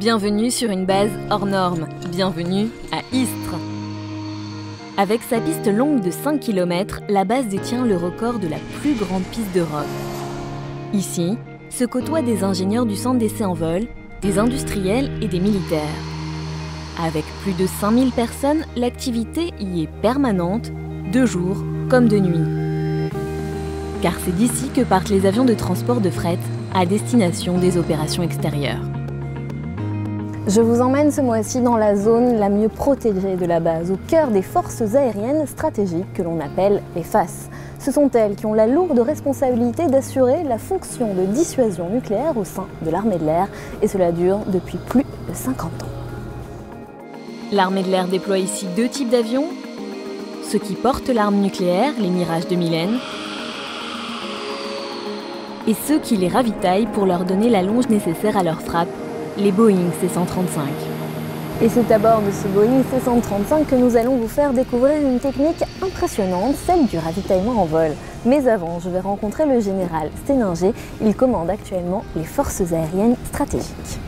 Bienvenue sur une base hors norme. Bienvenue à Istres. Avec sa piste longue de 5 km, la base détient le record de la plus grande piste d'Europe. Ici, se côtoient des ingénieurs du centre d'essai en vol, des industriels et des militaires. Avec plus de 5000 personnes, l'activité y est permanente, de jour comme de nuit. Car c'est d'ici que partent les avions de transport de fret à destination des opérations extérieures. Je vous emmène ce mois-ci dans la zone la mieux protégée de la base, au cœur des forces aériennes stratégiques que l'on appelle les FAS. Ce sont elles qui ont la lourde responsabilité d'assurer la fonction de dissuasion nucléaire au sein de l'armée de l'air, et cela dure depuis plus de 50 ans. L'armée de l'air déploie ici 2 types d'avions, ceux qui portent l'arme nucléaire, les Mirage 2000N, et ceux qui les ravitaillent pour leur donner la longe nécessaire à leur frappe, les Boeing C-135. Et c'est à bord de ce Boeing C-135 que nous allons vous faire découvrir une technique impressionnante, celle du ravitaillement en vol. Mais avant, je vais rencontrer le général Sténinger. Il commande actuellement les forces aériennes stratégiques.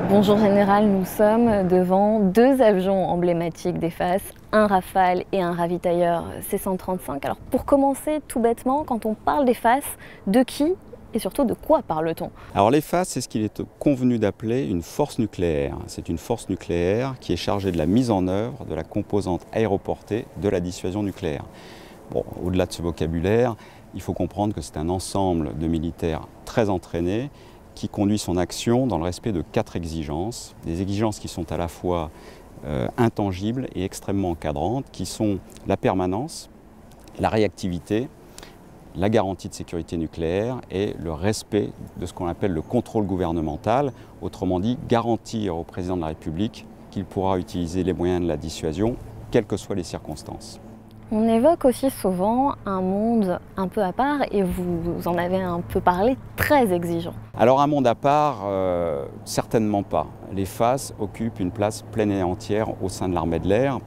Bonjour Général, nous sommes devant 2 avions emblématiques des FAS, un Rafale et un ravitailleur C-135. Alors pour commencer, tout bêtement, quand on parle des FAS, de qui et surtout de quoi parle-t-on? Alors les FAS, c'est ce qu'il est convenu d'appeler une force nucléaire. C'est une force nucléaire qui est chargée de la mise en œuvre de la composante aéroportée de la dissuasion nucléaire. Bon, au-delà de ce vocabulaire, il faut comprendre que c'est un ensemble de militaires très entraînés qui conduit son action dans le respect de 4 exigences, des exigences qui sont à la fois intangibles et extrêmement encadrantes, qui sont la permanence, la réactivité, la garantie de sécurité nucléaire et le respect de ce qu'on appelle le contrôle gouvernemental, autrement dit garantir au président de la République qu'il pourra utiliser les moyens de la dissuasion, quelles que soient les circonstances. On évoque aussi souvent un monde un peu à part, et vous en avez un peu parlé, très exigeant. Alors un monde à part, certainement pas. Les FAS occupent une place pleine et entière au sein de l'armée de l'air.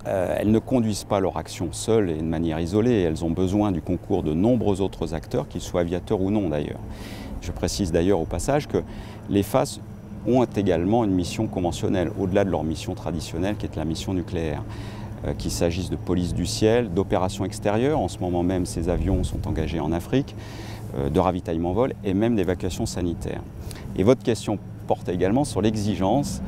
Elles ne conduisent pas leur action seules et de manière isolée. Elles ont besoin du concours de nombreux autres acteurs, qu'ils soient aviateurs ou non d'ailleurs. Je précise d'ailleurs au passage que les FAS ont également une mission conventionnelle, au-delà de leur mission traditionnelle qui est la mission nucléaire. Qu'il s'agisse de police du ciel, d'opérations extérieures, en ce moment même ces avions sont engagés en Afrique, de ravitaillement vol et même d'évacuation sanitaire. Et votre question porte également sur l'exigence.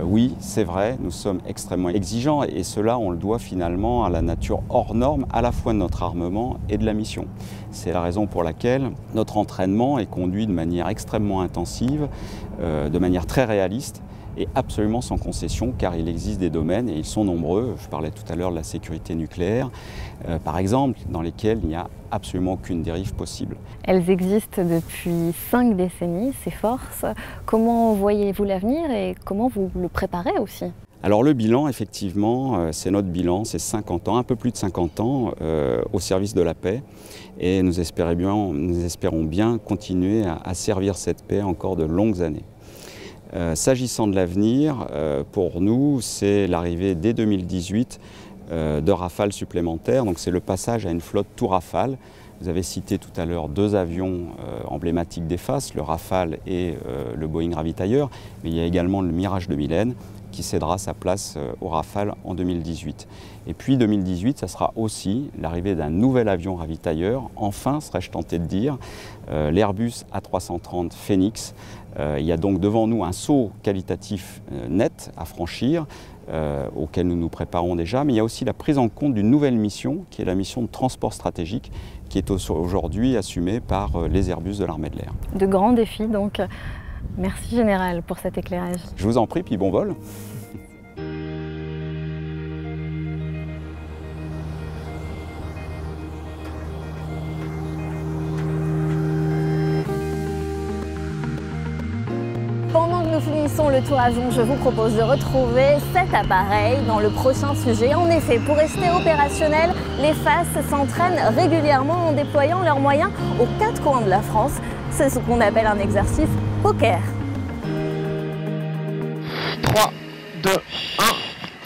Oui, c'est vrai, nous sommes extrêmement exigeants et cela on le doit finalement à la nature hors norme à la fois de notre armement et de la mission. C'est la raison pour laquelle notre entraînement est conduit de manière extrêmement intensive, de manière très réaliste, et absolument sans concession, car il existe des domaines, et ils sont nombreux, je parlais tout à l'heure de la sécurité nucléaire, par exemple, dans lesquels il n'y a absolument aucune dérive possible. Elles existent depuis 5 décennies, ces forces. Comment voyez-vous l'avenir et comment vous le préparez aussi? Alors le bilan, effectivement, c'est notre bilan, c'est 50 ans, un peu plus de 50 ans au service de la paix, et nous espérons bien continuer à servir cette paix encore de longues années. S'agissant de l'avenir, pour nous, c'est l'arrivée dès 2018 de Rafale supplémentaires. Donc c'est le passage à une flotte tout Rafale. Vous avez cité tout à l'heure 2 avions emblématiques des FAS, le Rafale et le Boeing ravitailleur. Mais il y a également le Mirage 2000N qui cédera sa place au Rafale en 2018. Et puis 2018, ça sera aussi l'arrivée d'un nouvel avion ravitailleur, enfin, serais-je tenté de dire, l'Airbus A330 Phénix. Il y a donc devant nous un saut qualitatif net à franchir, auquel nous nous préparons déjà, mais il y a aussi la prise en compte d'une nouvelle mission, qui est la mission de transport stratégique, qui est aujourd'hui assumée par les Airbus de l'armée de l'air. De grands défis donc. Merci Général pour cet éclairage. Je vous en prie, puis bon vol. Pendant que nous finissons le tour avion, je vous propose de retrouver cet appareil dans le prochain sujet. En effet, pour rester opérationnels, les FAS s'entraînent régulièrement en déployant leurs moyens aux 4 coins de la France. C'est ce qu'on appelle un exercice poker. 3, 2, 1,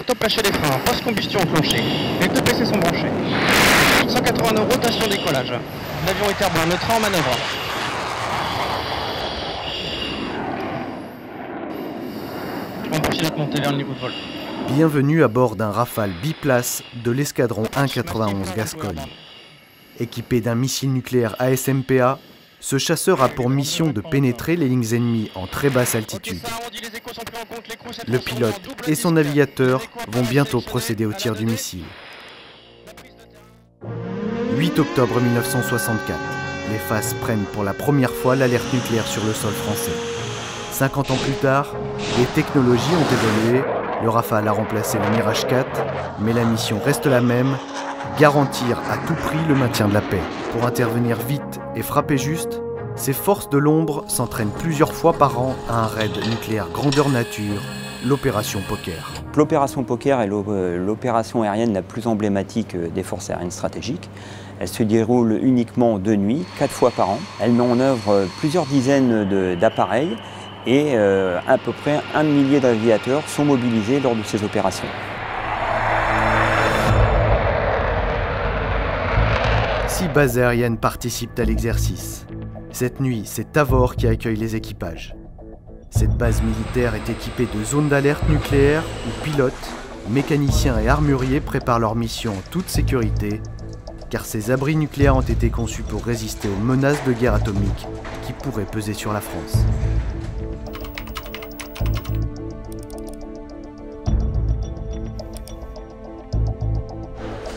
top lâcher les freins, post-combustion enclenchée. Les deux PC sont branchés. 180 nœuds, rotation décollage. L'avion est air blanc, le train en manœuvre. On poursuit notre montée vers le niveau de vol. Bienvenue à bord d'un Rafale biplace de l'escadron 191 Gascogne. Équipé d'un missile nucléaire ASMPA, ce chasseur a pour mission de pénétrer les lignes ennemies en très basse altitude. Le pilote et son navigateur vont bientôt procéder au tir du missile. 8 octobre 1964, les FAS prennent pour la première fois l'alerte nucléaire sur le sol français. 50 ans plus tard, les technologies ont évolué, le Rafale a remplacé le Mirage 4, mais la mission reste la même, garantir à tout prix le maintien de la paix. Pour intervenir vite et frapper juste, ces forces de l'ombre s'entraînent plusieurs fois par an à un raid nucléaire grandeur nature, l'opération Poker. L'opération Poker est l'opération aérienne la plus emblématique des forces aériennes stratégiques. Elle se déroule uniquement de nuit, 4 fois par an. Elle met en œuvre plusieurs dizaines d'appareils et à peu près 1 millier d'aviateurs sont mobilisés lors de ces opérations. 6 bases aériennes participent à l'exercice. Cette nuit, c'est Tavor qui accueille les équipages. Cette base militaire est équipée de zones d'alerte nucléaire où pilotes, mécaniciens et armuriers préparent leur mission en toute sécurité, car ces abris nucléaires ont été conçus pour résister aux menaces de guerre atomique qui pourraient peser sur la France.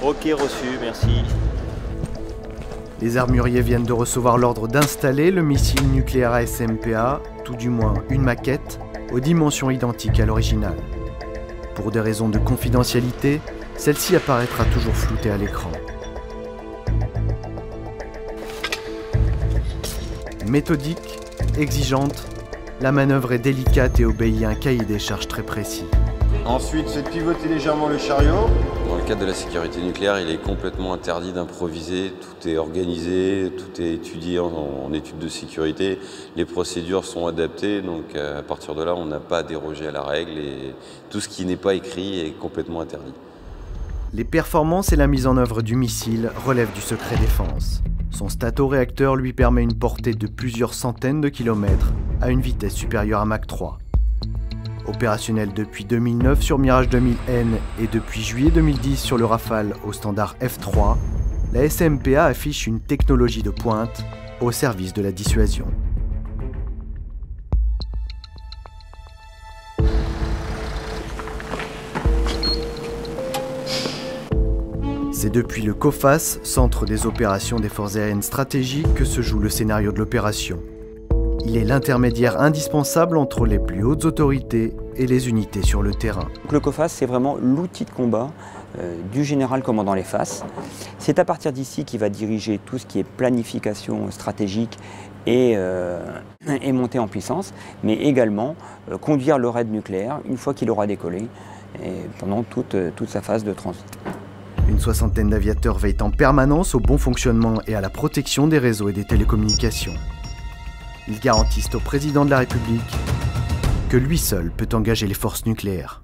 Ok, reçu, merci. Les armuriers viennent de recevoir l'ordre d'installer le missile nucléaire ASMPA, tout du moins une maquette, aux dimensions identiques à l'original. Pour des raisons de confidentialité, celle-ci apparaîtra toujours floutée à l'écran. Méthodique, exigeante, la manœuvre est délicate et obéit à un cahier des charges très précis. Ensuite, faites pivoter légèrement le chariot. Dans le cadre de la sécurité nucléaire, il est complètement interdit d'improviser. Tout est organisé, tout est étudié en études de sécurité. Les procédures sont adaptées, donc à partir de là, on n'a pas à déroger à la règle et tout ce qui n'est pas écrit est complètement interdit. Les performances et la mise en œuvre du missile relèvent du secret défense. Son stato-réacteur lui permet une portée de plusieurs centaines de kilomètres à une vitesse supérieure à Mach 3. Opérationnel depuis 2009 sur Mirage 2000N et depuis juillet 2010 sur le Rafale au standard F3, la SMPA affiche une technologie de pointe au service de la dissuasion. C'est depuis le COFAS, Centre des opérations des forces aériennes stratégiques, que se joue le scénario de l'opération. Il est l'intermédiaire indispensable entre les plus hautes autorités et les unités sur le terrain. Le COFAS, c'est vraiment l'outil de combat du général commandant les FAS. C'est à partir d'ici qu'il va diriger tout ce qui est planification stratégique et montée en puissance, mais également conduire le raid nucléaire une fois qu'il aura décollé et pendant toute sa phase de transit. Une soixantaine d'aviateurs veillent en permanence au bon fonctionnement et à la protection des réseaux et des télécommunications. Ils garantissent au président de la République que lui seul peut engager les forces nucléaires.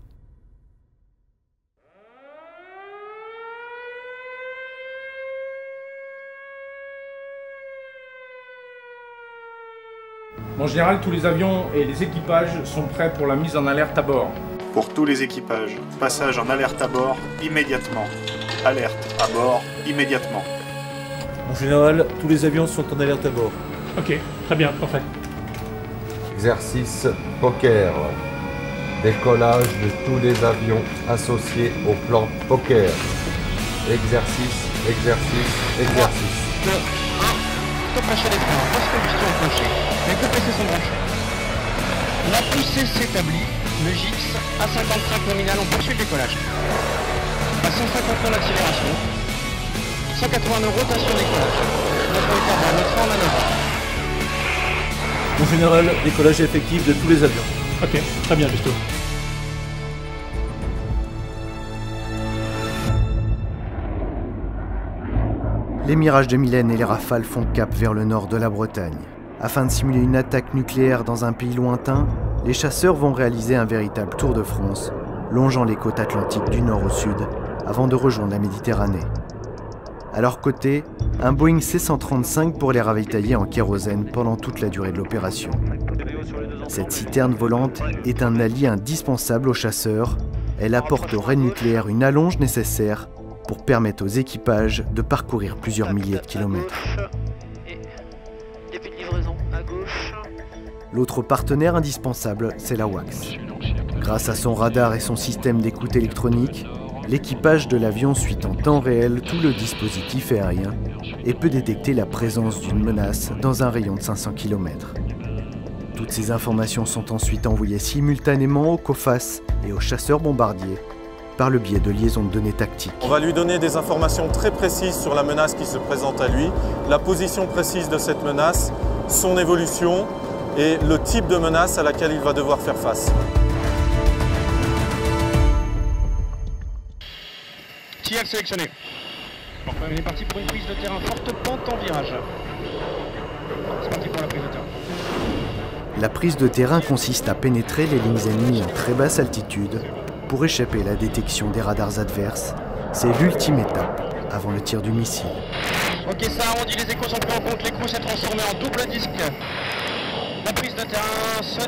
Mon général, tous les avions et les équipages sont prêts pour la mise en alerte à bord. Pour tous les équipages, passage en alerte à bord immédiatement. Alerte à bord immédiatement. Mon général, tous les avions sont en alerte à bord. Ok, très bien, parfait. Exercice Poker. Décollage de tous les avions associés au plan Poker. Exercice, exercice, exercice. Top lâcher les freins, post-combustion enclenchée. Les deux PC sont branchés. La poussée s'établit. Le GIX à 55 nominal, on poursuit le décollage. À 150 nœuds d'accélération. 180 nœuds rotation décollage. Notre train en manœuvre. Mon général, décollage effectif de tous les avions. Ok, très bien, Justo. Les Mirages 2000N et les Rafales font cap vers le nord de la Bretagne. Afin de simuler une attaque nucléaire dans un pays lointain, les chasseurs vont réaliser un véritable tour de France longeant les côtes atlantiques du nord au sud avant de rejoindre la Méditerranée. À leur côté, un Boeing C-135 pour les ravitailler en kérosène pendant toute la durée de l'opération. Cette citerne volante est un allié indispensable aux chasseurs. Elle apporte au raid nucléaire une allonge nécessaire pour permettre aux équipages de parcourir plusieurs milliers de kilomètres. L'autre partenaire indispensable, c'est la WACS. Grâce à son radar et son système d'écoute électronique, l'équipage de l'avion suit en temps réel tout le dispositif aérien et peut détecter la présence d'une menace dans un rayon de 500 km. Toutes ces informations sont ensuite envoyées simultanément aux COFAS et aux chasseurs bombardiers par le biais de liaisons de données tactiques. On va lui donner des informations très précises sur la menace qui se présente à lui, la position précise de cette menace, son évolution et le type de menace à laquelle il va devoir faire face. TIAC sélectionné. On est parti pour une prise de terrain, forte pente en virage. C'est parti pour la prise de terrain. La prise de terrain consiste à pénétrer les lignes ennemies en très basse altitude pour échapper à la détection des radars adverses. C'est l'ultime étape avant le tir du missile. Ok, ça arrondit, les échos sont pris en compte, l'écrou s'est transformé en double disque. La prise de terrain se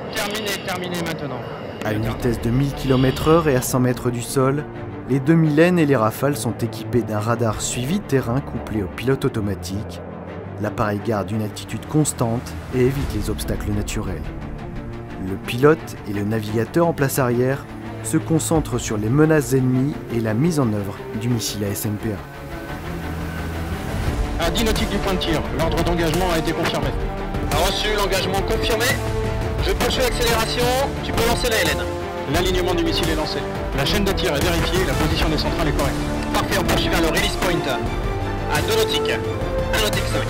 termine maintenant. À une vitesse de 1000 km/h et à 100 mètres du sol, les 2000 N et les Rafales sont équipés d'un radar suivi de terrain couplé au pilote automatique. L'appareil garde une altitude constante et évite les obstacles naturels. Le pilote et le navigateur en place arrière se concentrent sur les menaces ennemies et la mise en œuvre du missile ASMPA. À 10 nautiques du point de tir, l'ordre d'engagement a été confirmé. Reçu, l'engagement confirmé. Je poursuis l'accélération, tu peux lancer la LN. L'alignement du missile est lancé. La chaîne de tir est vérifiée, la position des centrales est correcte. Parfait, on poursuit vers le release point. À 2 nautiques, 1 nautique 5.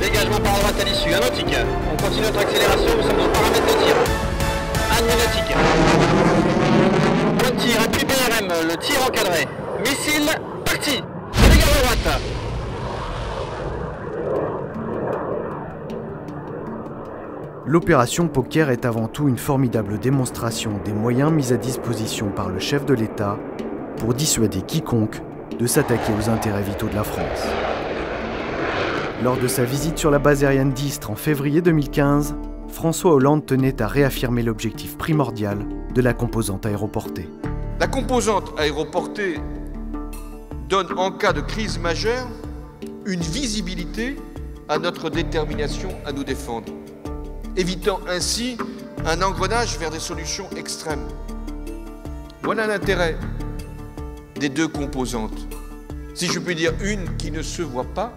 Dégagement par droite à l'issue, 1 nautique. On continue notre accélération, nous sommes dans le paramètre de tir. 1 demi-nautique. Point de tir, appui BRM, le tir encadré. Missile, parti. Dégage à droite. L'opération Poker est avant tout une formidable démonstration des moyens mis à disposition par le chef de l'État pour dissuader quiconque de s'attaquer aux intérêts vitaux de la France. Lors de sa visite sur la base aérienne d'Istres en février 2015, François Hollande tenait à réaffirmer l'objectif primordial de la composante aéroportée. La composante aéroportée donne en cas de crise majeure une visibilité à notre détermination à nous défendre, évitant ainsi un engrenage vers des solutions extrêmes. Voilà l'intérêt des deux composantes. Si je puis dire, une qui ne se voit pas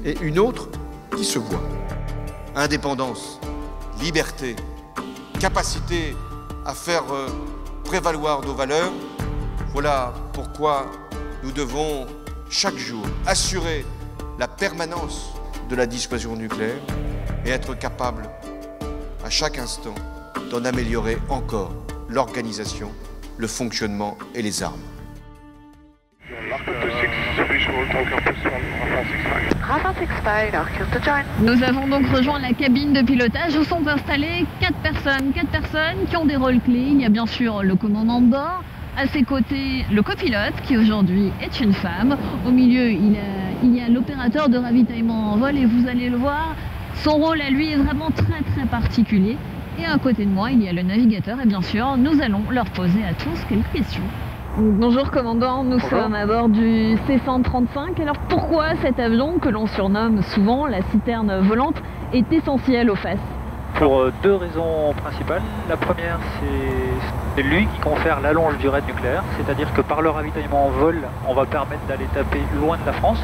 et une autre qui se voit. Indépendance, liberté, capacité à faire prévaloir nos valeurs, voilà pourquoi nous devons chaque jour assurer la permanence de la dissuasion nucléaire et être capable à chaque instant d'en améliorer encore l'organisation, le fonctionnement et les armes. Nous avons donc rejoint la cabine de pilotage où sont installées 4 personnes qui ont des rôles clés. Il y a bien sûr le commandant de bord, à ses côtés le copilote qui aujourd'hui est une femme. Au milieu il y a l'opérateur de ravitaillement en vol et vous allez le voir, son rôle à lui est vraiment très particulier. Et à côté de moi il y a le navigateur et bien sûr nous allons leur poser à tous quelques questions. Bonjour commandant, nous sommes à bord du C-135. Alors pourquoi cet avion que l'on surnomme souvent la citerne volante est essentiel au FAS? Pour 2 raisons principales. La première, c'est lui qui confère l'allonge du raid nucléaire, c'est-à-dire que par le ravitaillement en vol, on va permettre d'aller taper loin de la France.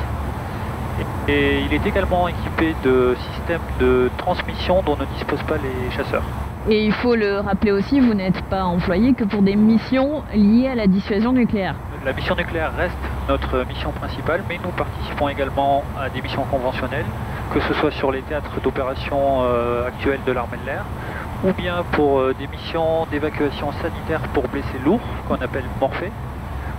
Et il est également équipé de systèmes de transmission dont ne disposent pas les chasseurs. Et il faut le rappeler aussi, vous n'êtes pas employé que pour des missions liées à la dissuasion nucléaire. La mission nucléaire reste notre mission principale, mais nous participons également à des missions conventionnelles, que ce soit sur les théâtres d'opération actuels de l'armée de l'air, ou bien pour des missions d'évacuation sanitaire pour blessés lourds, qu'on appelle Morphée,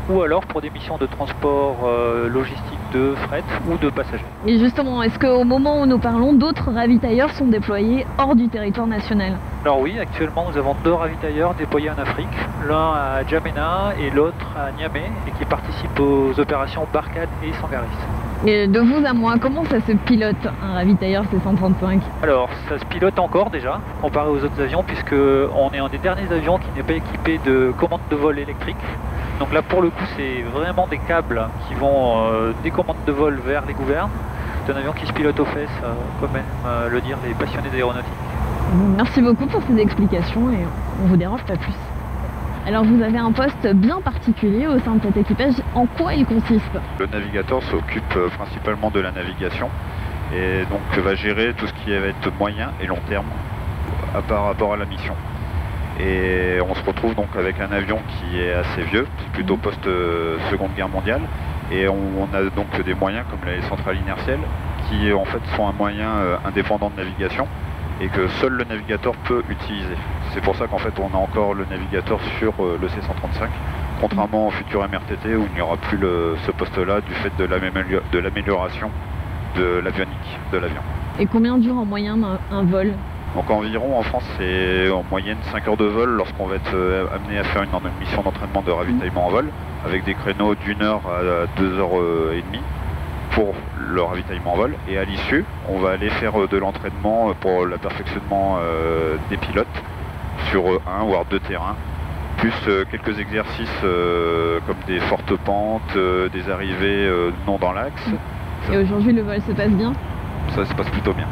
ou alors pour des missions de transport logistique de fret ou de passagers. Et justement, est-ce qu'au moment où nous parlons, d'autres ravitailleurs sont déployés hors du territoire national? Alors oui, actuellement nous avons 2 ravitailleurs déployés en Afrique, l'un à N'Djamena et l'autre à Niamey, et qui participent aux opérations Barkhane et Sangaris. Et de vous à moi, comment ça se pilote un ravitailleur C-135? Alors ça se pilote encore déjà, comparé aux autres avions, puisque on est un des derniers avions qui n'est pas équipé de commande de vol électrique. Donc là pour le coup c'est vraiment des câbles qui vont des commandes de vol vers les gouvernes. C'est un avion qui se pilote aux fesses, comme aiment le dire les passionnés d'aéronautique. Merci beaucoup pour ces explications et on vous dérange pas plus. Alors vous avez un poste bien particulier au sein de cet équipage, en quoi il consiste? Le navigateur s'occupe principalement de la navigation et donc va gérer tout ce qui va être moyen et long terme par rapport à la mission. Et on se retrouve donc avec un avion qui est assez vieux, plutôt post-Seconde Guerre mondiale, et on a donc des moyens comme les centrales inertielles qui en fait sont un moyen indépendant de navigation et que seul le navigateur peut utiliser. C'est pour ça qu'en fait on a encore le navigateur sur le C-135, contrairement au futur MRTT où il n'y aura plus ce poste-là du fait de l'amélioration de l'avionique de l'avion. Et combien dure en moyenne un vol? Donc environ en France c'est en moyenne 5 heures de vol lorsqu'on va être amené à faire une mission d'entraînement de ravitaillement en vol, avec des créneaux d'1 heure à 2 heures et demie pour le ravitaillement en vol, et à l'issue on va aller faire de l'entraînement pour le perfectionnement des pilotes sur 1 voire 2 terrains, plus quelques exercices comme des fortes pentes, des arrivées non dans l'axe. Et aujourd'hui le vol se passe bien? Ça se passe plutôt bien.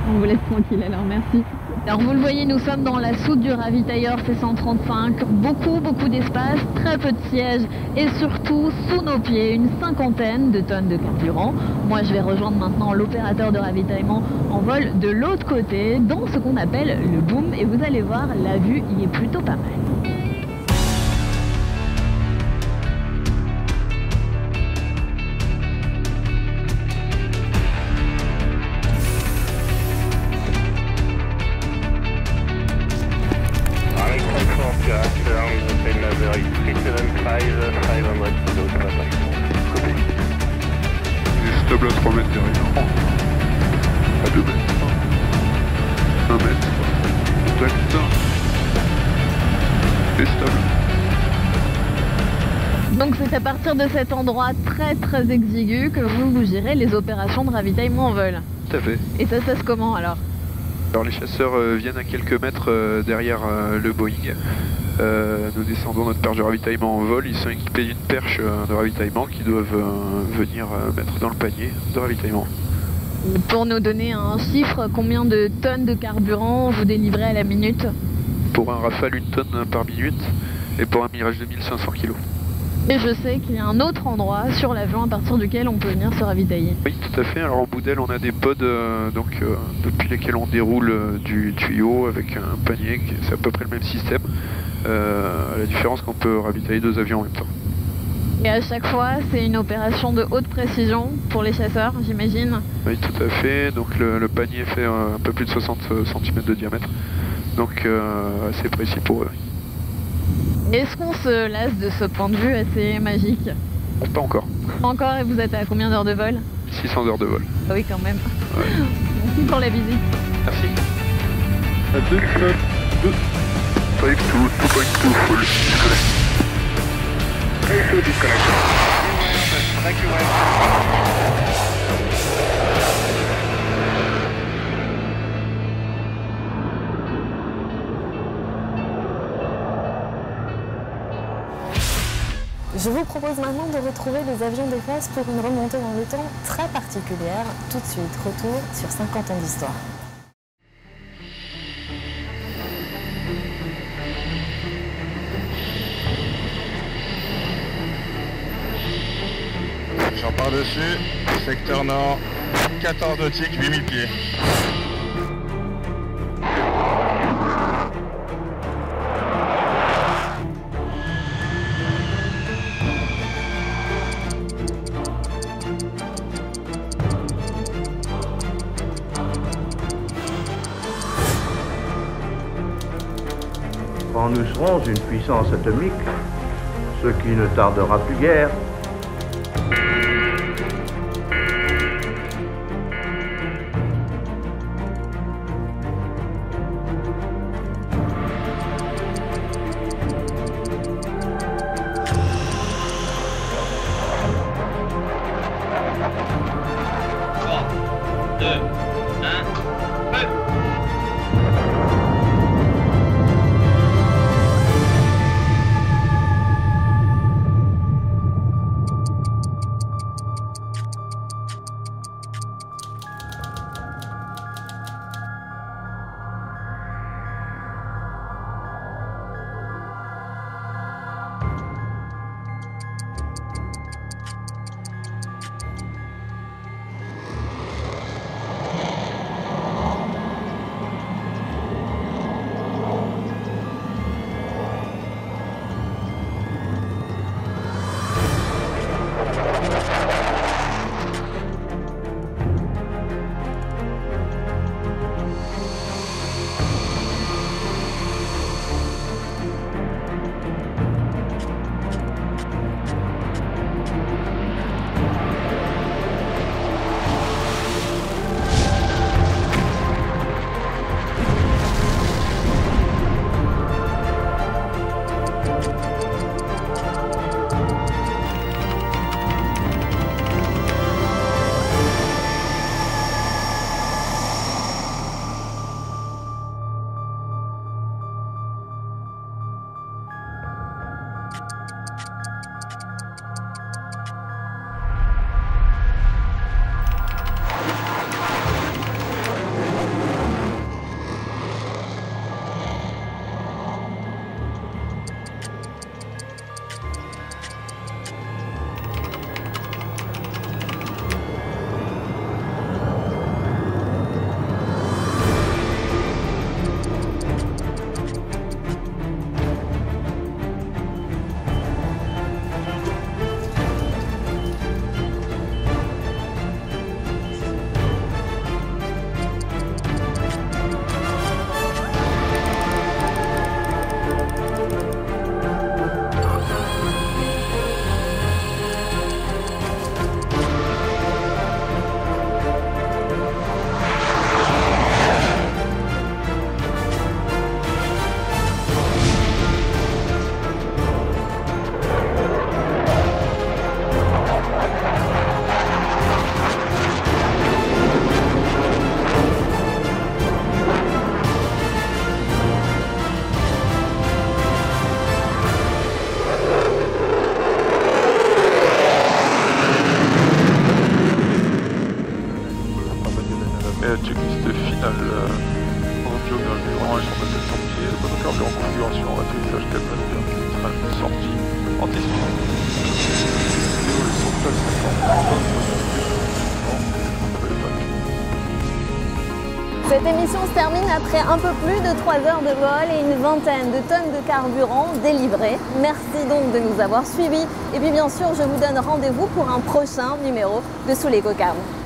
On vous laisse tranquille alors, merci. Alors vous le voyez, nous sommes dans la soute du ravitailleur C-135, beaucoup d'espace, très peu de sièges et surtout sous nos pieds une 50aine de tonnes de carburant. Moi je vais rejoindre maintenant l'opérateur de ravitaillement en vol de l'autre côté dans ce qu'on appelle le boom et vous allez voir, la vue y est plutôt pas mal. Stable à 3 mètres derrière. À 2 mètres. 1 mètre. Contact. Et stable. Donc c'est à partir de cet endroit très exigu que vous gérez les opérations de ravitaillement en vol. Tout à fait. Et ça se passe comment alors? Alors les chasseurs viennent à quelques mètres derrière le Boeing. Nous descendons notre perche de ravitaillement en vol, ils sont équipés d'une perche de ravitaillement qu'ils doivent venir mettre dans le panier de ravitaillement. Pour nous donner un chiffre, combien de tonnes de carburant vous délivrez à la minute? Pour un Rafale, 1 tonne par minute, et pour un Mirage 2500 kg. Et je sais qu'il y a un autre endroit sur l'avion à partir duquel on peut venir se ravitailler. Oui, tout à fait. Alors en bout d'aile, on a des pods depuis lesquels on déroule du tuyau avec un panier, c'est à peu près le même système. À la différence qu'on peut ravitailler 2 avions en même temps. Et à chaque fois, c'est une opération de haute précision pour les chasseurs, j'imagine? Oui, tout à fait. Donc le panier fait un peu plus de 60 cm de diamètre. Donc assez précis pour eux. Est-ce qu'on se lasse de ce point de vue assez magique? Pas encore. Pas encore, et vous êtes à combien d'heures de vol? 600 heures de vol. Ah oui, quand même. Ouais. Merci pour la visite. Merci. À 2, 2. 5 2, 2.2 full. Disconnect. 2 disconnect. Thank you, Je vous propose maintenant de retrouver les avions d'EFAS pour une remontée dans le temps très particulière. Tout de suite, retour sur 50 ans d'histoire. J'en pars dessus, secteur nord, 14 nautiques, 8000 pieds. Quand nous serons une puissance atomique, ce qui ne tardera plus guère. Cette émission se termine après un peu plus de 3 heures de vol et une vingtaine de tonnes de carburant délivrées. Merci donc de nous avoir suivis. Et puis bien sûr, je vous donne rendez-vous pour un prochain numéro de Sous les cocardes.